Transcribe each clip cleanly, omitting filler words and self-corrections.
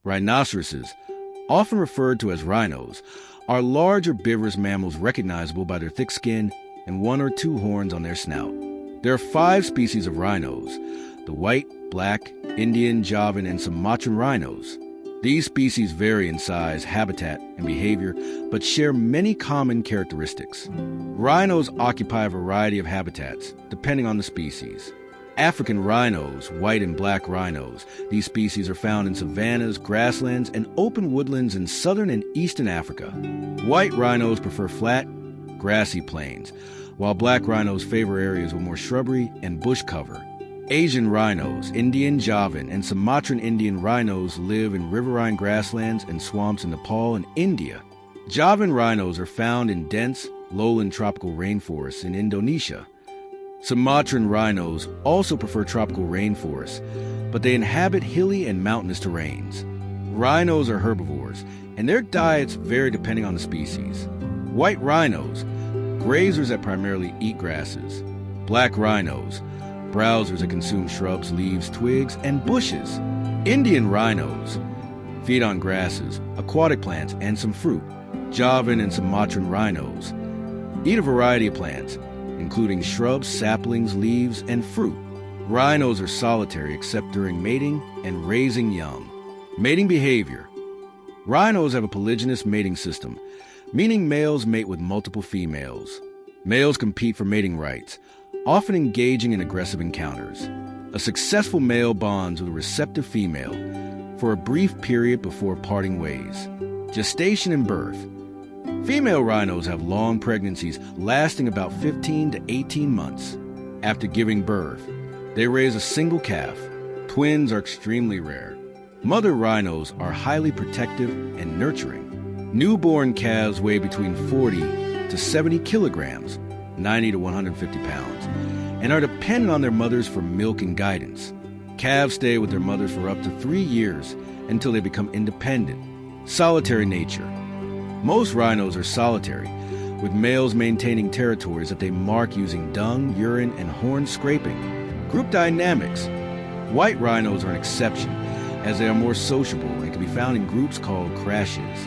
Rhinoceroses, often referred to as rhinos, are large herbivorous mammals recognizable by their thick skin and one or two horns on their snout. There are 5 species of rhinos: the white, black, Indian, Javan, and Sumatran rhinos. These species vary in size, habitat, and behavior, but share many common characteristics. Rhinos occupy a variety of habitats, depending on the species. African rhinos, white and black rhinos. These species are found in savannas, grasslands, and open woodlands in southern and eastern Africa. White rhinos prefer flat, grassy plains, while black rhinos favor areas with more shrubbery and bush cover. Asian rhinos, Indian, Javan, and Sumatran Indian rhinos live in riverine grasslands and swamps in Nepal and India. Javan rhinos are found in dense, lowland tropical rainforests in Indonesia. Sumatran rhinos also prefer tropical rainforests, but they inhabit hilly and mountainous terrains. Rhinos are herbivores, and their diets vary depending on the species. White rhinos, grazers that primarily eat grasses. Black rhinos, browsers that consume shrubs, leaves, twigs, and bushes. Indian rhinos feed on grasses, aquatic plants, and some fruit. Javan and Sumatran rhinos eat a variety of plants, including shrubs, saplings, leaves, and fruit. Rhinos are solitary except during mating and raising young. Mating behavior. Rhinos have a polygynous mating system, meaning males mate with multiple females. Males compete for mating rights, often engaging in aggressive encounters. A successful male bonds with a receptive female for a brief period before parting ways. Gestation and birth. Female rhinos have long pregnancies lasting about 15 to 18 months. After giving birth, they raise a single calf. Twins are extremely rare. Mother rhinos are highly protective and nurturing. Newborn calves weigh between 40 to 70 kilograms, 90 to 150 pounds, and are dependent on their mothers for milk and guidance. Calves stay with their mothers for up to 3 years until they become independent. Solitary nature. Most rhinos are solitary, with males maintaining territories that they mark using dung, urine, and horn scraping. Group dynamics. White rhinos are an exception, as they are more sociable and can be found in groups called crashes.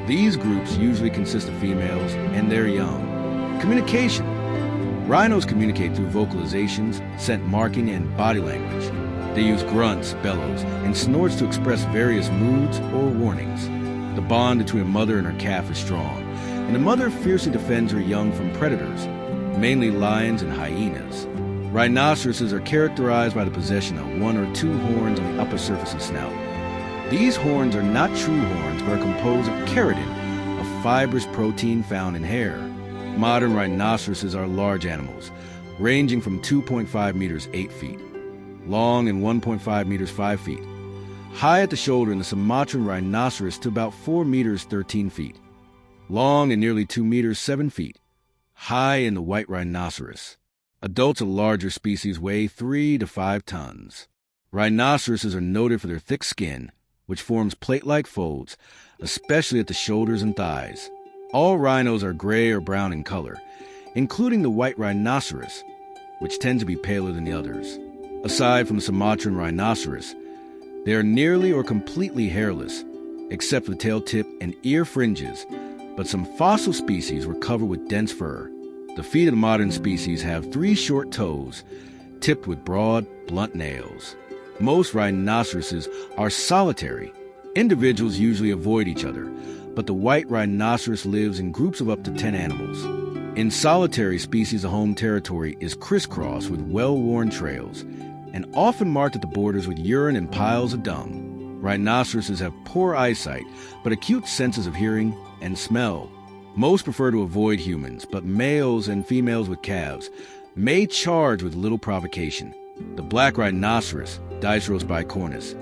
These groups usually consist of females and their young. Communication. Rhinos communicate through vocalizations, scent marking, and body language. They use grunts, bellows, and snorts to express various moods or warnings. The bond between a mother and her calf is strong, and the mother fiercely defends her young from predators, mainly lions and hyenas. Rhinoceroses are characterized by the possession of 1 or 2 horns on the upper surface of the snout. These horns are not true horns, but are composed of keratin, a fibrous protein found in hair. Modern rhinoceroses are large animals, ranging from 2.5 meters 8 feet, long and 1.5 meters 5 feet, high at the shoulder in the Sumatran rhinoceros to about 4 meters 13 feet, long and nearly 2 meters 7 feet, high in the white rhinoceros. Adults of larger species weigh 3 to 5 tons. Rhinoceroses are noted for their thick skin, which forms plate-like folds, especially at the shoulders and thighs. All rhinos are gray or brown in color, including the white rhinoceros, which tends to be paler than the others. Aside from the Sumatran rhinoceros, they are nearly or completely hairless, except for the tail tip and ear fringes, but some fossil species were covered with dense fur. The feet of the modern species have 3 short toes, tipped with broad, blunt nails. Most rhinoceroses are solitary. Individuals usually avoid each other, but the white rhinoceros lives in groups of up to 10 animals. In solitary species, the home territory is crisscrossed with well-worn trails, and often marked at the borders with urine and piles of dung. Rhinoceroses have poor eyesight, but acute senses of hearing and smell. Most prefer to avoid humans, but males and females with calves may charge with little provocation. The black rhinoceros, Diceros bicornis,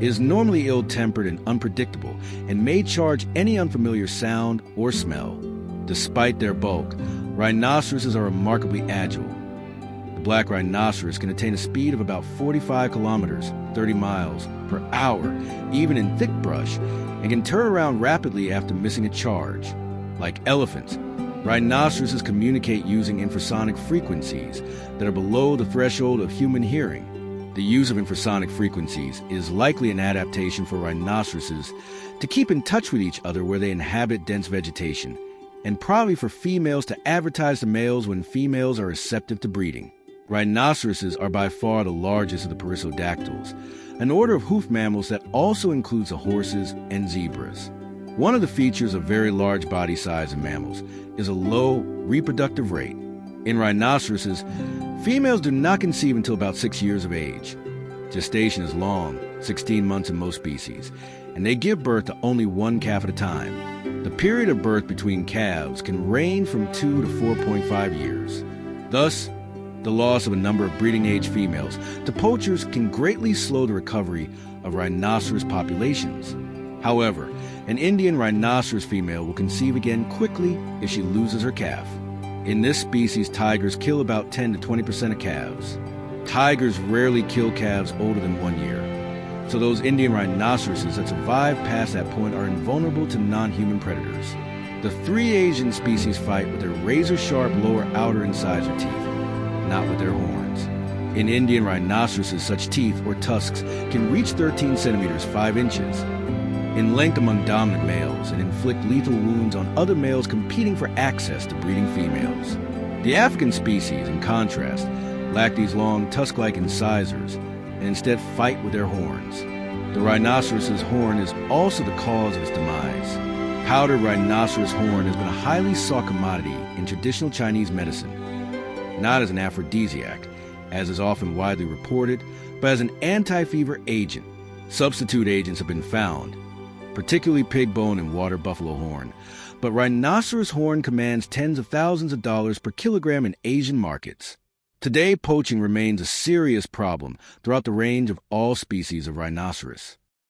is normally ill-tempered and unpredictable and may charge any unfamiliar sound or smell. Despite their bulk, rhinoceroses are remarkably agile. The black rhinoceros can attain a speed of about 45 kilometers, 30 miles per hour, even in thick brush, and can turn around rapidly after missing a charge. Like elephants, rhinoceroses communicate using infrasonic frequencies that are below the threshold of human hearing. The use of infrasonic frequencies is likely an adaptation for rhinoceroses to keep in touch with each other where they inhabit dense vegetation, and probably for females to advertise to males when females are receptive to breeding. Rhinoceroses are by far the largest of the perissodactyls, an order of hoof mammals that also includes the horses and zebras. One of the features of very large body size in mammals is a low reproductive rate. In rhinoceroses, females do not conceive until about 6 years of age. Gestation is long, 16 months in most species, and they give birth to only one calf at a time. The period of birth between calves can range from 2 to 4.5 years. Thus, the loss of a number of breeding-age females to poachers can greatly slow the recovery of rhinoceros populations. However, an Indian rhinoceros female will conceive again quickly if she loses her calf. In this species, tigers kill about 10 to 20% of calves. Tigers rarely kill calves older than 1 year, so those Indian rhinoceroses that survive past that point are invulnerable to non-human predators. The three Asian species fight with their razor-sharp lower outer incisor teeth, not with their horns. In Indian rhinoceroses, such teeth, or tusks, can reach 13 centimeters 5 inches in length among dominant males and inflict lethal wounds on other males competing for access to breeding females. The African species, in contrast, lack these long tusk-like incisors and instead fight with their horns. The rhinoceros's horn is also the cause of its demise. Powdered rhinoceros horn has been a highly sought commodity in traditional Chinese medicine, not as an aphrodisiac, as is often widely reported, but as an anti-fever agent. Substitute agents have been found, particularly pig bone and water buffalo horn, but rhinoceros horn commands tens of thousands of dollars per kilogram in Asian markets. Today, poaching remains a serious problem throughout the range of all species of rhinoceros.